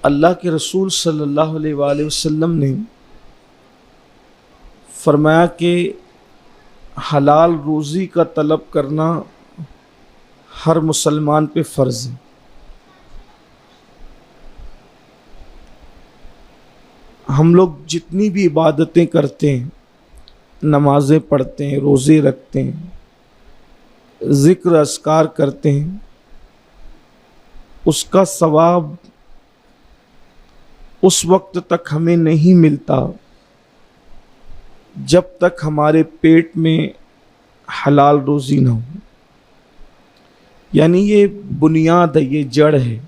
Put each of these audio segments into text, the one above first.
अल्लाह के रसूल सल्लल्लाहु अलैहि वसल्लम ने फरमाया कि हलाल रोज़ी का तलब करना हर मुसलमान पे फ़र्ज़ है। हम लोग जितनी भी इबादतें करते हैं, नमाज़ें पढ़ते हैं, रोज़े रखते हैं, ज़िक्र अस्कार करते हैं, उसका सवाब उस वक्त तक हमें नहीं मिलता जब तक हमारे पेट में हलाल रोज़ी ना हो। यानी ये बुनियाद है, ये जड़ है।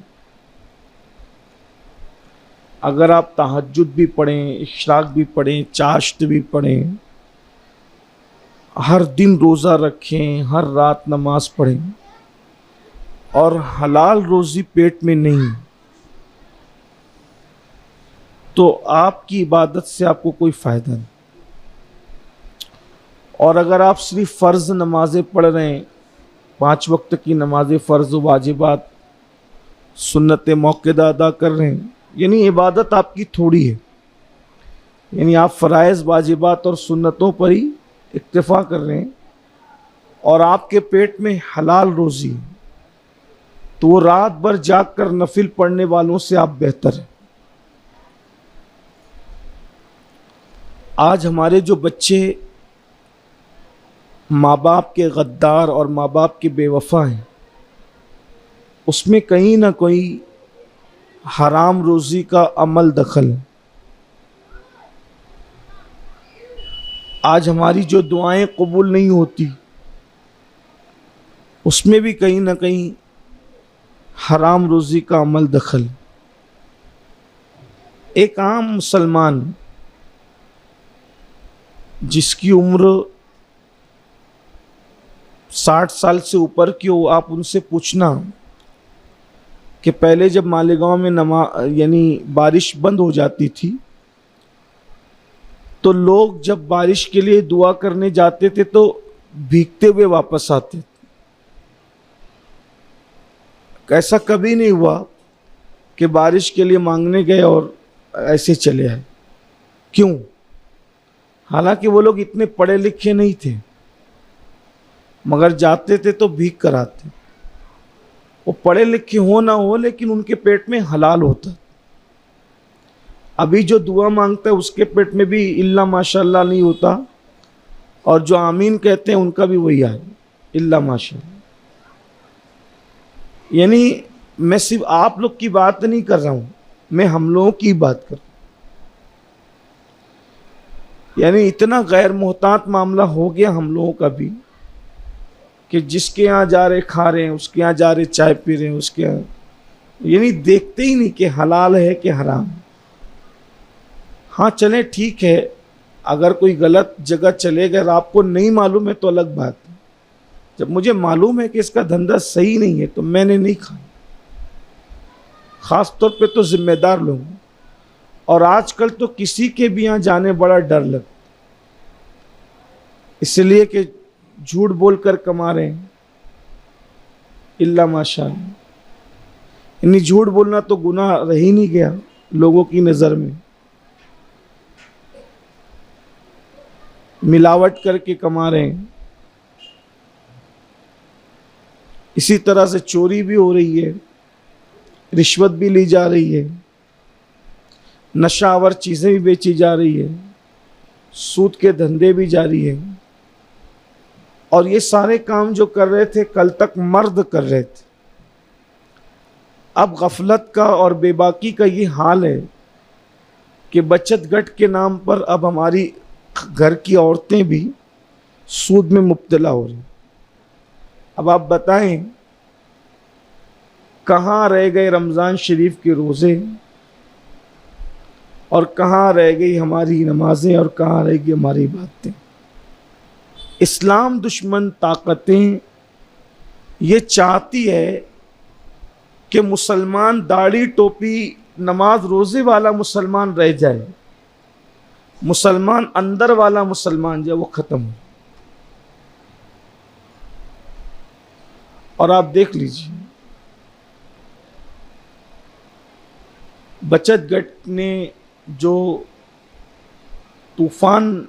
अगर आप तहज्जुद भी पढ़ें, इशराक भी पढ़ें, चाश्त भी पढ़ें, हर दिन रोज़ा रखें, हर रात नमाज पढ़ें और हलाल रोज़ी पेट में नहीं, तो आपकी इबादत से आपको कोई फ़ायदा नहीं। और अगर आप सिर्फ फ़र्ज़ नमाज़ें पढ़ रहे हैं, 5 वक्त की नमाज़ें फ़र्ज़ वाजिबात सुन्नत मौक़ूदा अदा कर रहे हैं, यानी इबादत आपकी थोड़ी है, यानी आप फ़राइज़ वाजिबात और सुन्नतों पर ही इक्तिफ़ा कर रहे हैं और आपके पेट में हलाल रोज़ी है, तो वो रात भर जाग कर नफिल पढ़ने वालों से आप बेहतर हैं। आज हमारे जो बच्चे माँ बाप के गद्दार और माँ बाप के बेवफा हैं, उसमें कहीं ना कहीं हराम रोज़ी का अमल दखल है। आज हमारी जो दुआएं कबूल नहीं होती, उसमें भी कहीं ना कहीं हराम रोज़ी का अमल दखल। एक आम मुसलमान जिसकी उम्र 60 साल से ऊपर की हो, आप उनसे पूछना कि पहले जब मालेगांव में यानी बारिश बंद हो जाती थी, तो लोग जब बारिश के लिए दुआ करने जाते थे तो भीगते हुए वापस आते थे। ऐसा कभी नहीं हुआ कि बारिश के लिए मांगने गए और ऐसे चले आए। क्यों? हालांकि वो लोग इतने पढ़े लिखे नहीं थे, मगर जाते थे तो भीग कर आते। वो पढ़े लिखे हो ना हो, लेकिन उनके पेट में हलाल होता। अभी जो दुआ मांगता है उसके पेट में भी इल्ला माशाल्लाह नहीं होता, और जो आमीन कहते हैं उनका भी वही है, इल्ला माशाल्लाह। यानी मैं सिर्फ आप लोग की बात नहीं कर रहा हूं, मैं हम लोगों की बात कर रहा हूं। यानी इतना गैर मोहतात मामला हो गया हम लोगों का भी कि जिसके यहाँ जा रहे खा रहे हैं, उसके यहाँ जा रहे चाय पी रहे हैं, उसके यहाँ, यानी देखते ही नहीं कि हलाल है कि हराम। हाँ चले ठीक है, अगर कोई गलत जगह चले गए, आपको नहीं मालूम है तो अलग बात है। जब मुझे मालूम है कि इसका धंधा सही नहीं है तो मैंने नहीं खाया, ख़ास तौर पे तो जिम्मेदार लोग। और आजकल तो किसी के भी यहाँ जाने बड़ा डर लगता, इसलिए कि झूठ बोलकर कमा रहे हैं, इल्ला माशाअल्लाह। इन्हीं झूठ बोलना तो गुनाह रह ही नहीं गया लोगों की नज़र में। मिलावट करके कमा रहे हैं। इसी तरह से चोरी भी हो रही है, रिश्वत भी ली जा रही है, नशावर चीज़ें भी बेची जा रही है, सूद के धंधे भी जारी हैं। और ये सारे काम जो कर रहे थे कल तक मर्द कर रहे थे, अब गफलत का और बेबाकी का ये हाल है कि बचत गट के नाम पर अब हमारी घर की औरतें भी सूद में मुब्तला हो रही। अब आप बताएं, कहाँ रह गए रमज़ान शरीफ के रोज़े, और कहाँ रह गई हमारी नमाजें, और कहाँ रह गई हमारी बातें। इस्लाम दुश्मन ताकतें ये चाहती है कि मुसलमान दाढ़ी टोपी नमाज रोज़े वाला मुसलमान रह जाए, मुसलमान अंदर वाला मुसलमान जो है वो ख़त्म हो। और आप देख लीजिए, बचत गट ने जो तूफान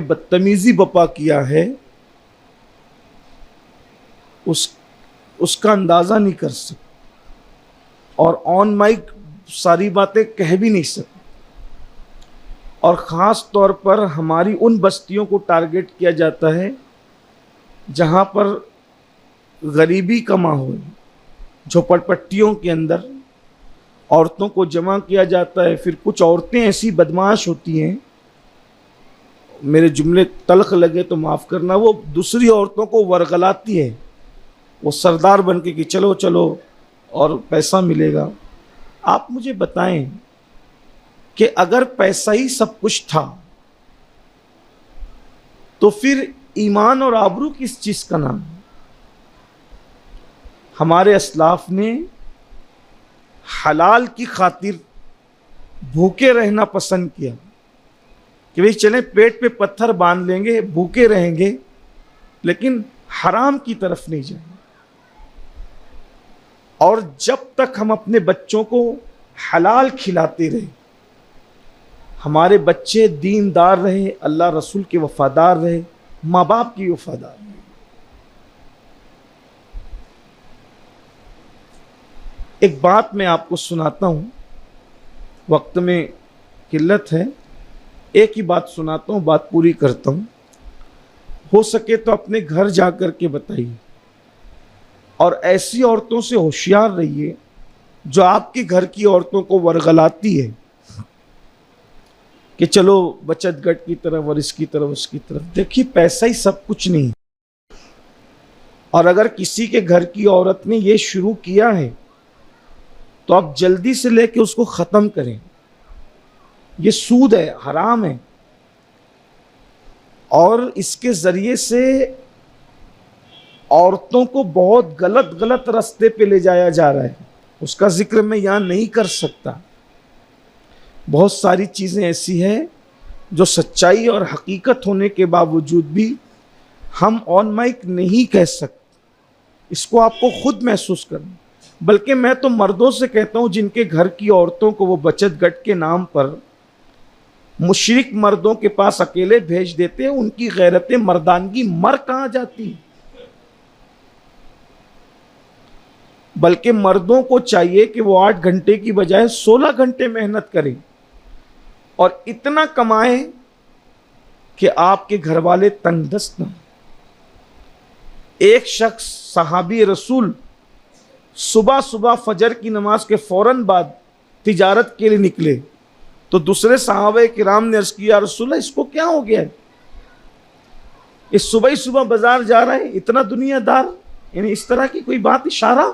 बदतमीजी बपा किया है उसका अंदाजा नहीं कर सकते, और ऑन माइक सारी बातें कह भी नहीं सकते। और ख़ास तौर पर हमारी उन बस्तियों को टारगेट किया जाता है जहाँ पर गरीबी का माहौल, झोपड़पट्टियों के अंदर औरतों को जमा किया जाता है। फिर कुछ औरतें ऐसी बदमाश होती हैं, मेरे जुमले तल्ख लगे तो माफ़ करना, वो दूसरी औरतों को वरगलाती है, वो सरदार बन के कि चलो चलो और पैसा मिलेगा। आप मुझे बताएं कि अगर पैसा ही सब कुछ था तो फिर ईमान और आबरू किस चीज़ का नाम है? हमारे अस्लाफ ने हलाल की खातिर भूखे रहना पसंद किया कि भाई चलें पेट पे पत्थर बांध लेंगे, भूखे रहेंगे, लेकिन हराम की तरफ नहीं जाएंगे। और जब तक हम अपने बच्चों को हलाल खिलाते रहे, हमारे बच्चे दीनदार रहे, अल्लाह रसूल के वफादार रहे, माँ बाप की वफादार रहे। एक बात मैं आपको सुनाता हूँ, वक्त में किल्लत है, एक ही बात सुनाता हूँ, बात पूरी करता हूँ। हो सके तो अपने घर जा कर के बताइए, और ऐसी औरतों से होशियार रहिए जो आपके घर की औरतों को वरगलाती है कि चलो बचत गट की तरफ और इसकी तरफ उसकी तरफ। देखिए पैसा ही सब कुछ नहीं, और अगर किसी के घर की औरत ने ये शुरू किया है तो आप जल्दी से लेके उसको ख़त्म करें। ये सूद है, हराम है, और इसके ज़रिए से औरतों को बहुत गलत गलत रास्ते पे ले जाया जा रहा है। उसका जिक्र मैं यहाँ नहीं कर सकता। बहुत सारी चीज़ें ऐसी हैं जो सच्चाई और हकीकत होने के बावजूद भी हम ऑन माइक नहीं कह सकते। इसको आपको खुद महसूस करना। बल्कि मैं तो मर्दों से कहता हूँ जिनके घर की औरतों को वो बचत गट के नाम पर मुशरिक मर्दों के पास अकेले भेज देते हैं, उनकी गैरत मर्दानगी मर कहाँ जाती। बल्कि मर्दों को चाहिए कि वो 8 घंटे की बजाय 16 घंटे मेहनत करें और इतना कमाएं कि आपके घर वाले तंगदस्त न। एक शख्स सहाबी रसूल सुबह सुबह फजर की नमाज के फौरन बाद तिजारत के लिए निकले, तो दूसरे सहाबे किराम ने अर्ज किया, रसूल इसको क्या हो गया है, इस सुबह ही सुबह बाजार जा रहा है, इतना दुनियादार, यानी इस तरह की कोई बात, इशारा।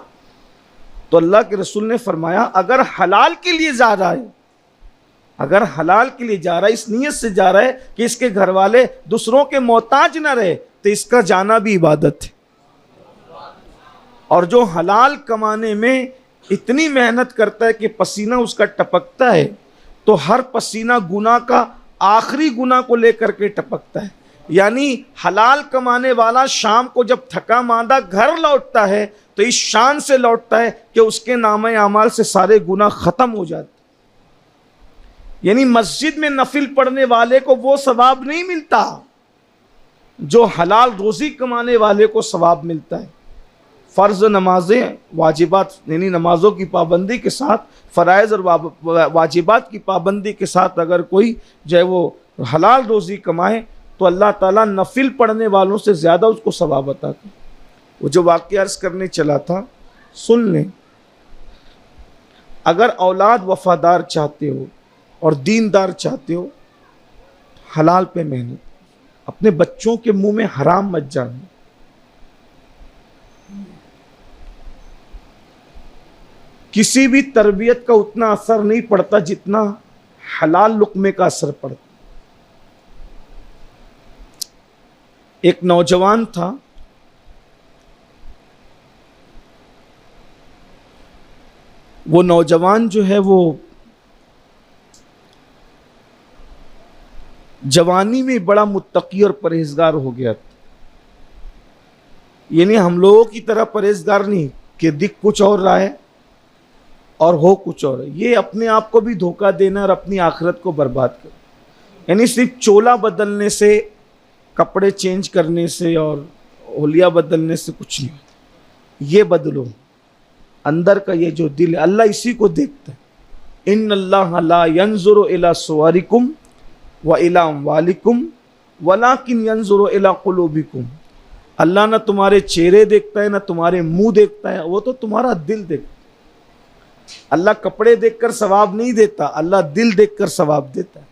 तो अल्लाह के रसूल ने फरमाया, अगर हलाल के लिए जा रहा है, अगर हलाल के लिए जा रहा है, इस नीयत से जा रहा है कि इसके घर वाले दूसरों के मोहताज ना रहे, तो इसका जाना भी इबादत है। और जो हलाल कमाने में इतनी मेहनत करता है कि पसीना उसका टपकता है, तो हर पसीना गुनाह का आखिरी गुनाह को लेकर के टपकता है। यानी हलाल कमाने वाला शाम को जब थका मांदा घर लौटता है तो इस शान से लौटता है कि उसके नामे अमाल से सारे गुनाह खत्म हो जाते। यानी मस्जिद में नफिल पढ़ने वाले को वो सवाब नहीं मिलता जो हलाल रोजी कमाने वाले को सवाब मिलता है। फ़र्ज़ नमाजें वाजिबात यानी नमाजों की पाबंदी के साथ, फ़राइज़ और वाजिबात की पाबंदी के साथ अगर कोई जो है वो हलाल रोज़ी कमाए तो अल्लाह ताला नफिल पढ़ने वालों से ज़्यादा उसको सवाब अता करे। वो जो वाक़या अर्ज़ करने चला था सुन लें। अगर औलाद वफ़ादार चाहते हो और दीनदार चाहते हो, हलाल पे मेहनत, अपने बच्चों के मुंह में हराम मत जाना। किसी भी तरबियत का उतना असर नहीं पड़ता जितना हलाल लुक़मे का असर पड़ता। एक नौजवान था, वो नौजवान जो है वो जवानी में बड़ा मुत्तकी और परहेजगार हो गया था। यानी हम लोगों की तरह परहेजगार नहीं कि दिख कुछ और रहा है और हो कुछ और है। ये अपने आप को भी धोखा देना और अपनी आखिरत को बर्बाद करना। यानी सिर्फ चोला बदलने से, कपड़े चेंज करने से और होलिया बदलने से कुछ नहीं। ये बदलो अंदर का ये जो दिल है, अल्लाह इसी को देखता है। इन्नल्लाह ला यंजुरु इला सुवारिकुम व इला अम्वालिकुम वलाकिन यंजुरु इला कुलूबिकुम। अल्लाह ना तुम्हारे चेहरे देखता है ना तुम्हारे मुंह देखता है, वो तो तुम्हारा दिल देखता है। अल्लाह कपड़े देखकर सवाब नहीं देता, अल्लाह दिल देखकर सवाब देता है।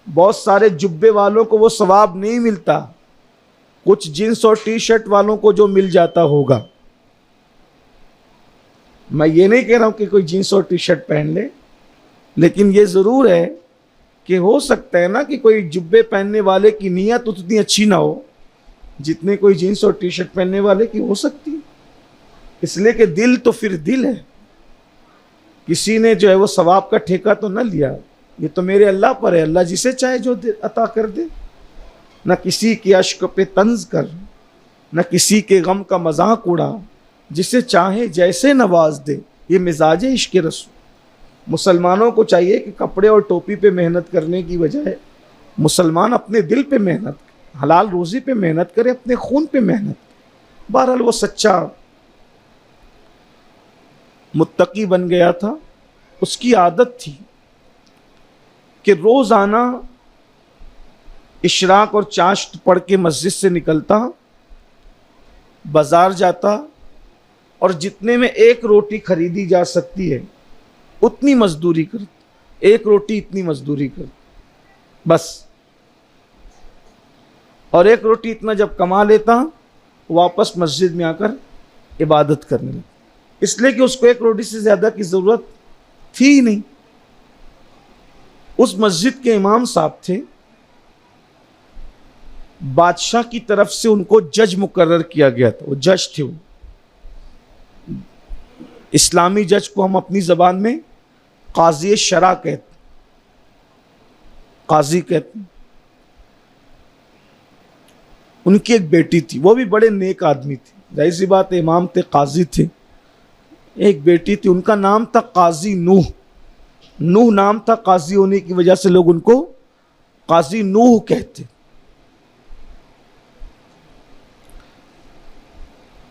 बहुत सारे जुब्बे वालों को वो सवाब नहीं मिलता, कुछ जींस और टी शर्ट वालों को जो मिल जाता होगा। मैं ये नहीं कह रहा हूं कि कोई जींस और टी शर्ट पहन ले, लेकिन ये जरूर है कि हो सकता है ना कि कोई जुब्बे पहनने वाले की नीयत उतनी अच्छी ना हो जितने कोई जींस और टी शर्ट पहनने वाले की हो सकती है। इसलिए कि दिल तो फिर दिल है। किसी ने जो है वो सवाब का ठेका तो न लिया, ये तो मेरे अल्लाह पर है, अल्लाह जिसे चाहे जो अता कर दे। न किसी के अश्क पे तंज कर, न किसी के गम का मजाक उड़ा, जिसे चाहे जैसे नवाज दे। ये मिजाज है इश्क रसूल। मुसलमानों को चाहिए कि कपड़े और टोपी पे मेहनत करने की बजाय मुसलमान अपने दिल पे मेहनत, हलाल रोजी पे मेहनत करे, अपने खून पे मेहनत। बहरहाल वो सच्चा मुत्तकी बन गया था। उसकी आदत थी कि रोजाना इशराक और चाश्त पढ़ के मस्जिद से निकलता, बाजार जाता और जितने में एक रोटी खरीदी जा सकती है उतनी मजदूरी करता। एक रोटी इतनी मजदूरी कर बस। और एक रोटी इतना जब कमा लेता, वापस मस्जिद में आकर इबादत करने लगता, इसलिए कि उसको एक रोटी से ज्यादा की जरूरत थी ही नहीं। उस मस्जिद के इमाम साहब थे, बादशाह की तरफ से उनको जज मुकर्रर किया गया था। वो जज थे। वो इस्लामी जज को हम अपनी जबान में काजी शरा कहते, काजी कहते। उनकी एक बेटी थी, वो भी बड़े नेक आदमी थी, जाहिर सी बात है, इमाम थे, काजी थे। एक बेटी थी, उनका नाम था काजी नूह। नूह नाम था, काजी होने की वजह से लोग उनको काजी नूह कहते।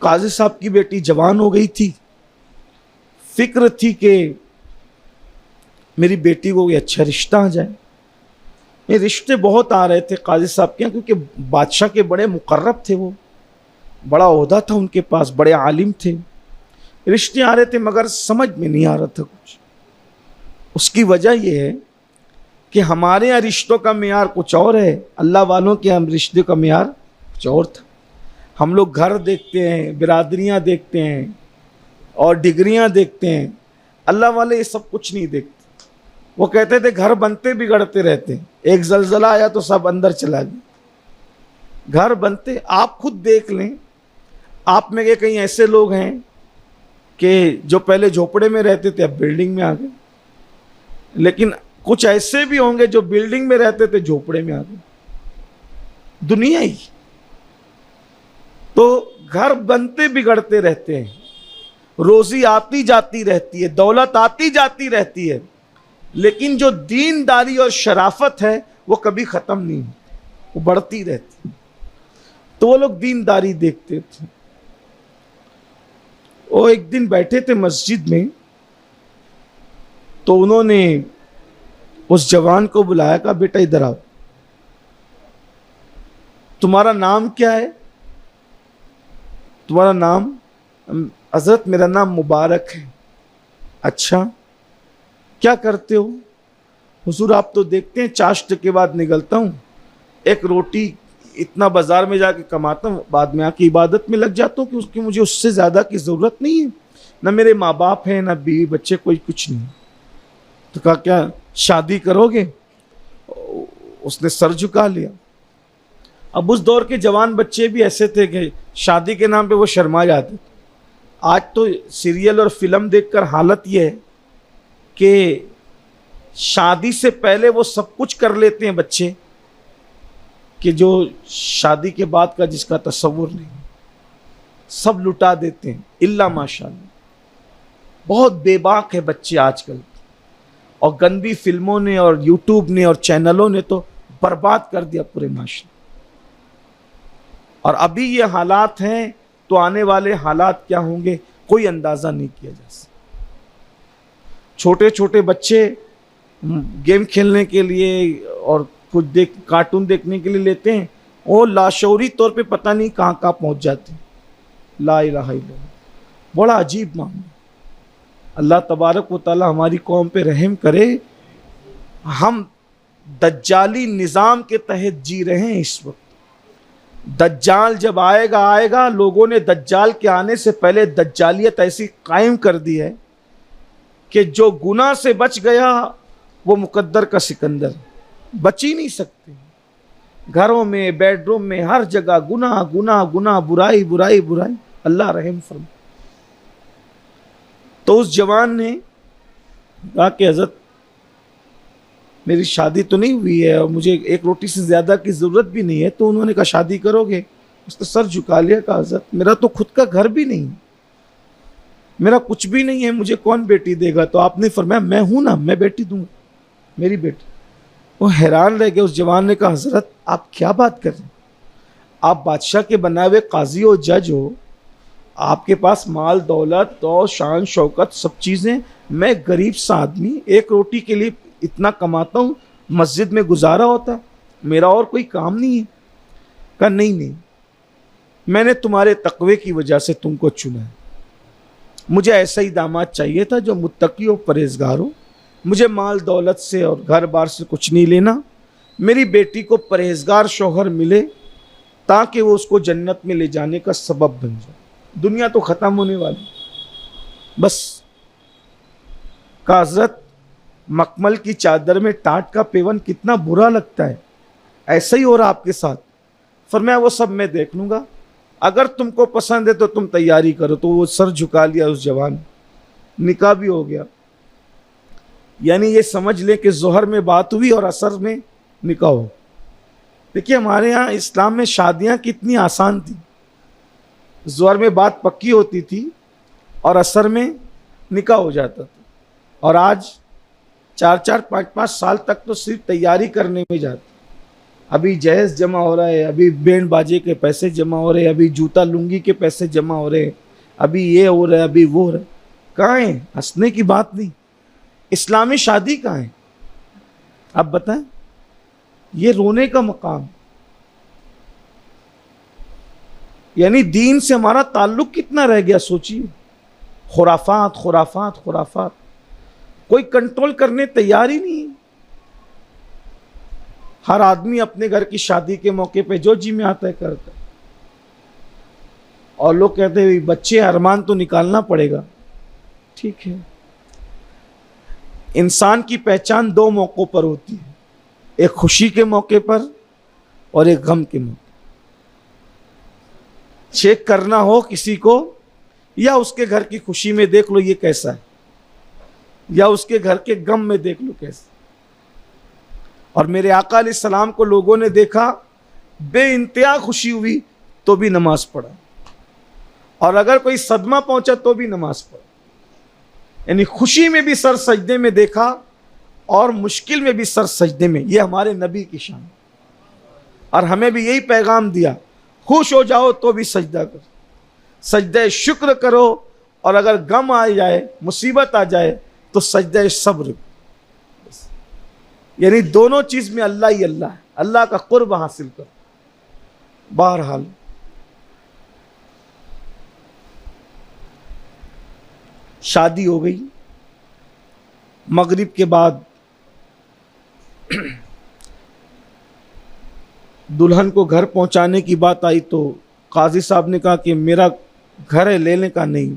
काजी साहब की बेटी जवान हो गई थी। फिक्र थी कि मेरी बेटी को कोई अच्छा रिश्ता आ जाए। ये रिश्ते बहुत आ रहे थे काजी साहब के यहाँ, क्योंकि बादशाह के बड़े मुकर्रब थे, वो बड़ा ओहदा था उनके पास, बड़े आलिम थे। रिश्ते आ रहे थे मगर समझ में नहीं आ रहा था कुछ। उसकी वजह यह है कि हमारे यहाँ रिश्तों का मेयार कुछ और है, अल्लाह वालों के यहाँ रिश्ते का मेयार कुछ और था। हम लोग घर देखते हैं, बिरादरियाँ देखते हैं और डिग्रियाँ देखते हैं, अल्लाह वाले ये सब कुछ नहीं देखते। वो कहते थे घर बनते बिगड़ते रहते हैं, एक जलजला आया तो सब अंदर चला गया। घर बनते, आप खुद देख लें, आप में के कहीं ऐसे लोग हैं कि जो पहले झोपड़े में रहते थे अब बिल्डिंग में आ गए, लेकिन कुछ ऐसे भी होंगे जो बिल्डिंग में रहते थे झोपड़े में आ गए। दुनिया ही तो घर बनते बिगड़ते रहते हैं, रोजी आती जाती रहती है, दौलत आती जाती रहती है, लेकिन जो दीनदारी और शराफत है वो कभी खत्म नहीं होती, वो बढ़ती रहती। तो वो लोग दीनदारी देखते थे। वो एक दिन बैठे थे मस्जिद में, तो उन्होंने उस जवान को बुलाया, कहा बेटा इधर आओ, तुम्हारा नाम क्या है? तुम्हारा नाम? हजरत मेरा नाम मुबारक है। अच्छा, क्या करते हो? हुजूर आप तो देखते हैं चाश्त के बाद निकलता हूँ, एक रोटी इतना बाजार में जाके कमाता हूँ, बाद में आके इबादत में लग जाता हूँ कि उसकी मुझे उससे ज़्यादा की ज़रूरत नहीं है, ना मेरे माँ बाप हैं, ना बीवी बच्चे, कोई कुछ नहीं। तो कहा क्या शादी करोगे? उसने सर झुका लिया। अब उस दौर के जवान बच्चे भी ऐसे थे कि शादी के नाम पे वो शर्मा जाते। आज तो सीरियल और फिल्म देखकर हालत ये है कि शादी से पहले वो सब कुछ कर लेते हैं बच्चे कि जो शादी के बाद का जिसका तस्वुर नहीं, सब लुटा देते हैं इल्ला माशाअल्लाह। बहुत बेबाक है बच्चे आजकल, और गंदी फिल्मों ने और यूट्यूब ने और चैनलों ने तो बर्बाद कर दिया पूरे माशरे। और अभी ये हालात हैं तो आने वाले हालात क्या होंगे कोई अंदाजा नहीं किया जा सकता। छोटे छोटे बच्चे गेम खेलने के लिए और कुछ कार्टून देखने के लिए लेते हैं, वो लाशौरी तौर पे पता नहीं कहाँ कहाँ पहुँच जाते हैं। ला इलाहा इल्लल्लाह, बड़ा अजीब मामला। अल्लाह तबारक व तआला हमारी कौम पे रहम करे। हम दज्जाली निज़ाम के तहत जी रहे हैं इस वक्त। दज्जाल जब आएगा, लोगों ने दज्जाल के आने से पहले दज्जालियत ऐसी कायम कर दी है कि जो गुनाह से बच गया वो मुकद्दर का सिकंदर, बच ही नहीं सकते। घरों में, बेडरूम में, हर जगह गुनाह गुनाह गुनाह, बुराई बुराई बुराई। अल्लाह रहम फरमाए। तो उस जवान ने कहा कि हज़रत मेरी शादी तो नहीं हुई है और मुझे एक रोटी से ज़्यादा की ज़रूरत भी नहीं है। तो उन्होंने कहा शादी करोगे? उसने सर झुका लिया, कहा हज़रत मेरा तो खुद का घर भी नहीं, मेरा कुछ भी नहीं है, मुझे कौन बेटी देगा? तो आपने फरमाया मैं हूं ना, मैं बेटी दूंगा, मेरी बेटी। वो हैरान रह गए। उस जवान ने कहा हज़रत आप क्या बात कर रहे हैं? आप बादशाह के बनाए हुए काजी हो, जज हो, आपके पास माल दौलत और शान शौकत सब चीज़ें, मैं गरीब सा आदमी एक रोटी के लिए इतना कमाता हूँ, मस्जिद में गुजारा होता है, मेरा और कोई काम नहीं है। कहा नहीं, मैंने तुम्हारे तकवे की वजह से तुमको चुना है। मुझे ऐसा ही दामाद चाहिए था जो मुत्तकी और परहेजगार हो। मुझे माल दौलत से और घर बार से कुछ नहीं लेना। मेरी बेटी को परहेजगार शौहर मिले ताकि वो उसको जन्नत में ले जाने का सबब बन जाए। दुनिया तो ख़त्म होने वाली, बस। का हज़रत मखमल की चादर में टाट का पेवन कितना बुरा लगता है, ऐसा ही हो रहा आपके साथ। फरमाया वो सब मैं देख लूँगा, अगर तुमको पसंद है तो तुम तैयारी करो। तो वो सर झुका लिया उस जवान, निकाह भी हो गया। यानी ये समझ ले कि जोहर में बात हुई और असर में निकाह हो। देखिए हमारे यहाँ इस्लाम में शादियाँ कितनी आसान थी। जोहर में बात पक्की होती थी और असर में निकाह हो जाता था। और आज 4-4, 5-5 साल तक तो सिर्फ तैयारी करने में जाती। अभी जहेज जमा हो रहा है, अभी बैंड बाजे के पैसे जमा हो रहे हैं, अभी जूता लुंगी के पैसे जमा हो रहे हैं, अभी ये हो रहा है, अभी वो हो रहा है। कहाँ है? हंसने की बात नहीं। इस्लामी शादी कहाँ है? आप बताएं, ये रोने का मकाम। यानी दीन से हमारा ताल्लुक कितना रह गया सोचिए। खुराफात खुराफात खुराफात, कोई कंट्रोल करने तैयार ही नहीं। हर आदमी अपने घर की शादी के मौके पे जो जी में आता है करता है। और लोग कहते हैं बच्चे अरमान तो निकालना पड़ेगा। ठीक है, इंसान की पहचान 2 मौक़ों पर होती है, एक खुशी के मौके पर और एक गम के मौके। चेक करना हो किसी को, या उसके घर की खुशी में देख लो ये कैसा है, या उसके घर के गम में देख लो कैसा। और मेरे आका अलैहिस्सलाम को लोगों ने देखा बेइंतहा खुशी हुई तो भी नमाज पढ़ा, और अगर कोई सदमा पहुंचा तो भी नमाज पढ़ा। यानी खुशी में भी सर सजदे में देखा और मुश्किल में भी सर सजदे में। ये हमारे नबी की शान। और हमें भी यही पैगाम दिया, खुश हो जाओ तो भी सजदा करो, सजदे शुक्र करो, और अगर गम आ जाए, मुसीबत आ जाए तो सजदे सब्र। यानी दोनों चीज में अल्लाह ही अल्लाह है, अल्लाह का कुर्ब हासिल करो। बहरहाल शादी हो गई। मगरिब के बाद दुल्हन को घर पहुंचाने की बात आई तो काजी साहब ने कहा कि मेरा घर है, लेने का नहीं,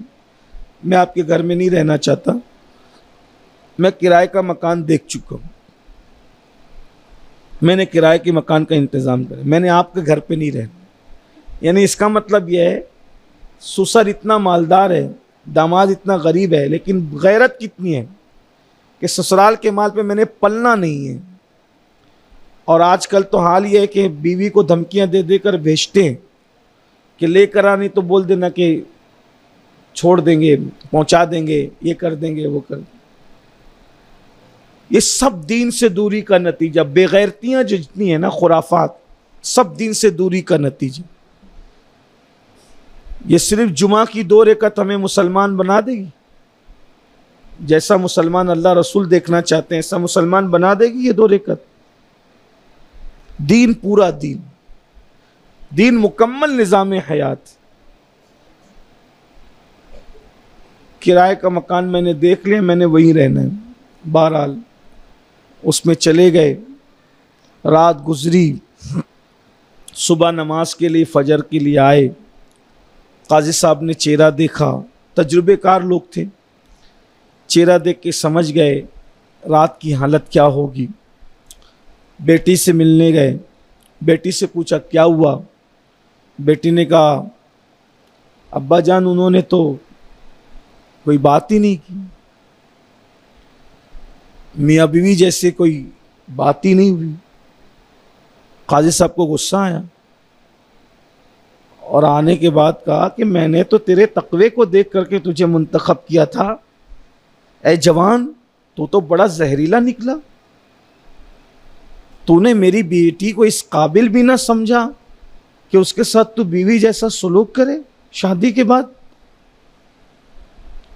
मैं आपके घर में नहीं रहना चाहता, मैं किराए का मकान देख चुका हूँ, मैंने किराए के मकान का इंतज़ाम करा, मैंने आपके घर पे नहीं रहना। यानी इसका मतलब यह है ससुर इतना मालदार है, दामाद इतना गरीब है, लेकिन गैरत कितनी है कि ससुराल के माल पे मैंने पलना नहीं है। और आजकल तो हाल ये है कि बीवी को धमकियां दे देकर भेजते हैं कि लेकर आनी तो बोल देना कि छोड़ देंगे, पहुंचा देंगे, ये कर देंगे, वो कर देंगे। ये सब दीन से दूरी का नतीजा। बेगैरतियां जो जितनी है ना, खुराफात, सब दीन से दूरी का नतीजा। ये सिर्फ जुमा की 2 रकात हमें मुसलमान बना देगी? जैसा मुसलमान अल्लाह रसूल देखना चाहते हैं ऐसा मुसलमान बना देगी ये 2 रकात? दीन पूरा दीन, दीन मुकम्मल निज़ाम हयात। किराए का मकान मैंने देख लिया, मैंने वहीं रहना है। बहरहाल उसमें चले गए, रात गुजरी, सुबह नमाज के लिए, फजर के लिए आए। काजी साहब ने चेहरा देखा, तजुर्बेकार लोग थे, चेहरा देख के समझ गए रात की हालत क्या होगी। बेटी से मिलने गए, बेटी से पूछा क्या हुआ? बेटी ने कहा अब्बा जान उन्होंने तो कोई बात ही नहीं की, मियाँ बीवी जैसे कोई बात ही नहीं हुई। काजी साहब को गुस्सा आया और आने के बाद कहा कि मैंने तो तेरे तकवे को देख करके तुझे मुंतखब किया था, ऐ जवान तू तो बड़ा जहरीला निकला। तूने मेरी बेटी को इस काबिल भी ना समझा कि उसके साथ तू बीवी जैसा सलूक करे शादी के बाद।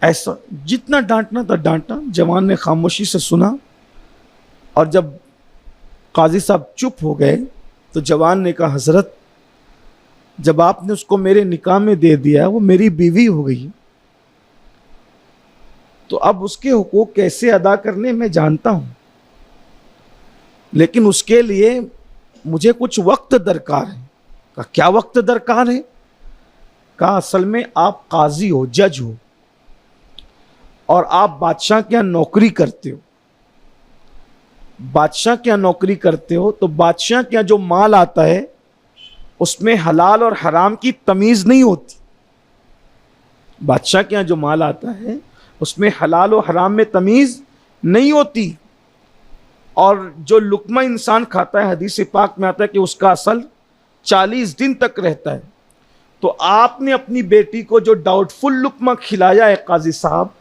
ऐसा जितना डांटना था डांटा, जवान ने खामोशी से सुना। और जब काजी साहब चुप हो गए तो जवान ने कहा हजरत जब आपने उसको मेरे निकाह में दे दिया, वो मेरी बीवी हो गई, तो अब उसके हुकूक कैसे अदा करने मैं जानता हूं, लेकिन उसके लिए मुझे कुछ वक्त दरकार है। कहा क्या वक्त दरकार है? कहा असल में आप काजी हो, जज हो, और आप बादशाह के यहाँ नौकरी करते हो। बादशाह के यहाँ नौकरी करते हो तो बादशाह के यहाँ जो माल आता है उसमें हलाल और हराम की तमीज़ नहीं होती। बादशाह के यहाँ जो माल आता है उसमें हलाल और हराम में तमीज़ नहीं होती। और जो लुकमा इंसान खाता है, हदीस पाक में आता है कि उसका असर 40 दिन तक रहता है। तो आपने अपनी बेटी को जो डाउटफुल लुकमा खिलाया है काजी साहब,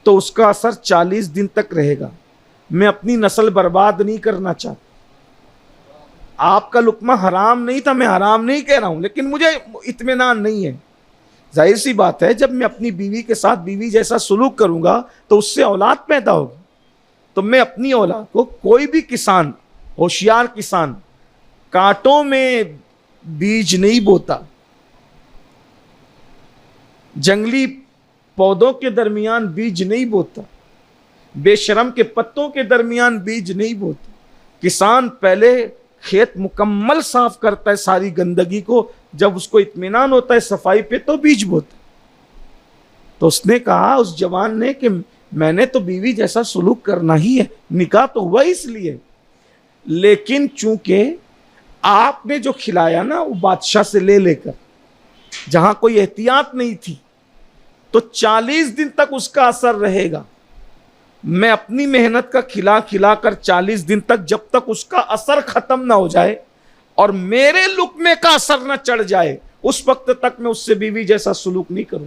तो उसका असर 40 दिन तक रहेगा। मैं अपनी नस्ल बर्बाद नहीं करना चाहता। आपका लुकमा हराम नहीं था, मैं हराम नहीं कह रहा हूं, लेकिन मुझे इत्मीनान नहीं है। जाहिर सी बात है जब मैं अपनी बीवी के साथ बीवी जैसा सलूक करूंगा तो उससे औलाद पैदा होगी। तो मैं अपनी औलाद को, कोई भी किसान, होशियार किसान, कांटों में बीज नहीं बोता, जंगली पौधों के दरमियान बीज नहीं बोता, बेशरम के पत्तों के दरमियान बीज नहीं बोता। किसान पहले खेत मुकम्मल साफ करता है सारी गंदगी को, जब उसको इत्मीनान होता है सफाई पे तो बीज बोता। तो उसने कहा, उस जवान ने, कि मैंने तो बीवी जैसा सलूक करना ही है, निकाह तो हुआ इसलिए, लेकिन चूंकि आपने जो खिलाया ना वो बादशाह से ले लेकर, जहां कोई एहतियात नहीं थी, तो 40 दिन तक उसका असर रहेगा। मैं अपनी मेहनत का खिला खिला कर 40 दिन तक, जब तक उसका असर खत्म ना हो जाए और मेरे लुकमे का असर ना चढ़ जाए, उस वक्त तक मैं उससे बीवी जैसा सलूक नहीं करूं,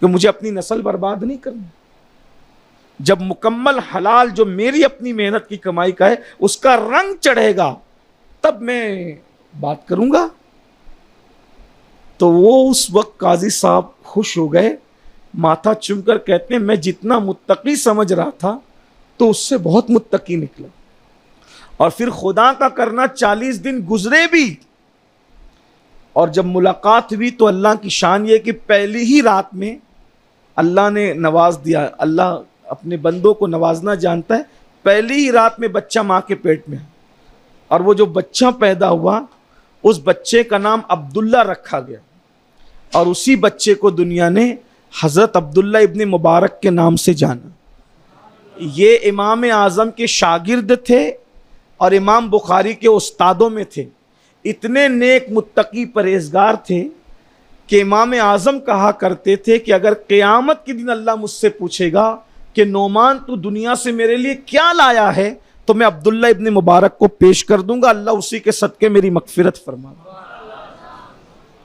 कि मुझे अपनी नस्ल बर्बाद नहीं करनी। जब मुकम्मल हलाल जो मेरी अपनी मेहनत की कमाई का है उसका रंग चढ़ेगा, तब मैं बात करूंगा। तो वो उस वक्त काजी साहब खुश हो गए, माथा चूमकर कहते हैं मैं जितना मुत्तकी समझ रहा था तो उससे बहुत मुत्तकी निकला। और फिर खुदा का करना 40 दिन गुजरे भी, और जब मुलाकात हुई तो अल्लाह की शान ये कि पहली ही रात में अल्लाह ने नवाज दिया। अल्लाह अपने बंदों को नवाजना जानता है। पहली ही रात में बच्चा माँ के पेट में, और वो जो बच्चा पैदा हुआ उस बच्चे का नाम अब्दुल्ला रखा गया, और उसी बच्चे को दुनिया ने हज़रत अब्दुल्ला इब्न मुबारक के नाम से जाना। ये इमाम आज़म के शागिर्द थे और इमाम बुखारी के उस्तादों में थे। इतने नेक मुत्तकी परहेजगार थे कि इमाम आज़म कहा करते थे कि अगर क़यामत के दिन अल्लाह मुझसे पूछेगा कि नोमान तू दुनिया से मेरे लिए क्या लाया है, तो मैं अब्दुल्ला इब्न मुबारक को पेश कर दूंगा, अल्लाह उसी के सदके मेरी मगफिरत फरमा।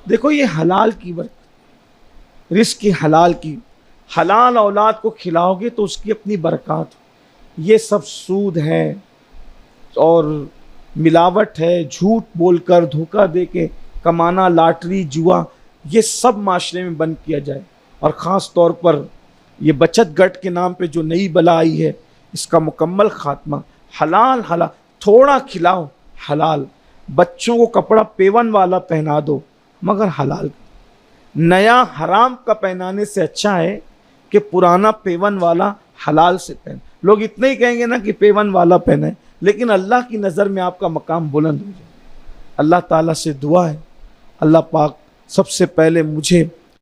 देखो ये हलाल की बरकत, रिस्क की हलाल की, हलाल औलाद को खिलाओगे तो उसकी अपनी बरकत। ये सब सूद है और मिलावट है, झूठ बोलकर धोखा दे के कमाना, लॉटरी जुआ, ये सब माशरे में बंद किया जाए। और ख़ास तौर पर ये बचत गट के नाम पे जो नई बला आई है, इसका मुकम्मल खात्मा। हलाल हलाल, थोड़ा खिलाओ हलाल, बच्चों को कपड़ा पेवन वाला पहना दो मगर हलाल। नया हराम का पहनाने से अच्छा है कि पुराना पेवन वाला हलाल से पहन। लोग इतना ही कहेंगे ना कि पेवन वाला पहने, लेकिन अल्लाह की नज़र में आपका मकाम बुलंद हो जाए। अल्लाह ताला से दुआ है, अल्लाह पाक सबसे पहले मुझे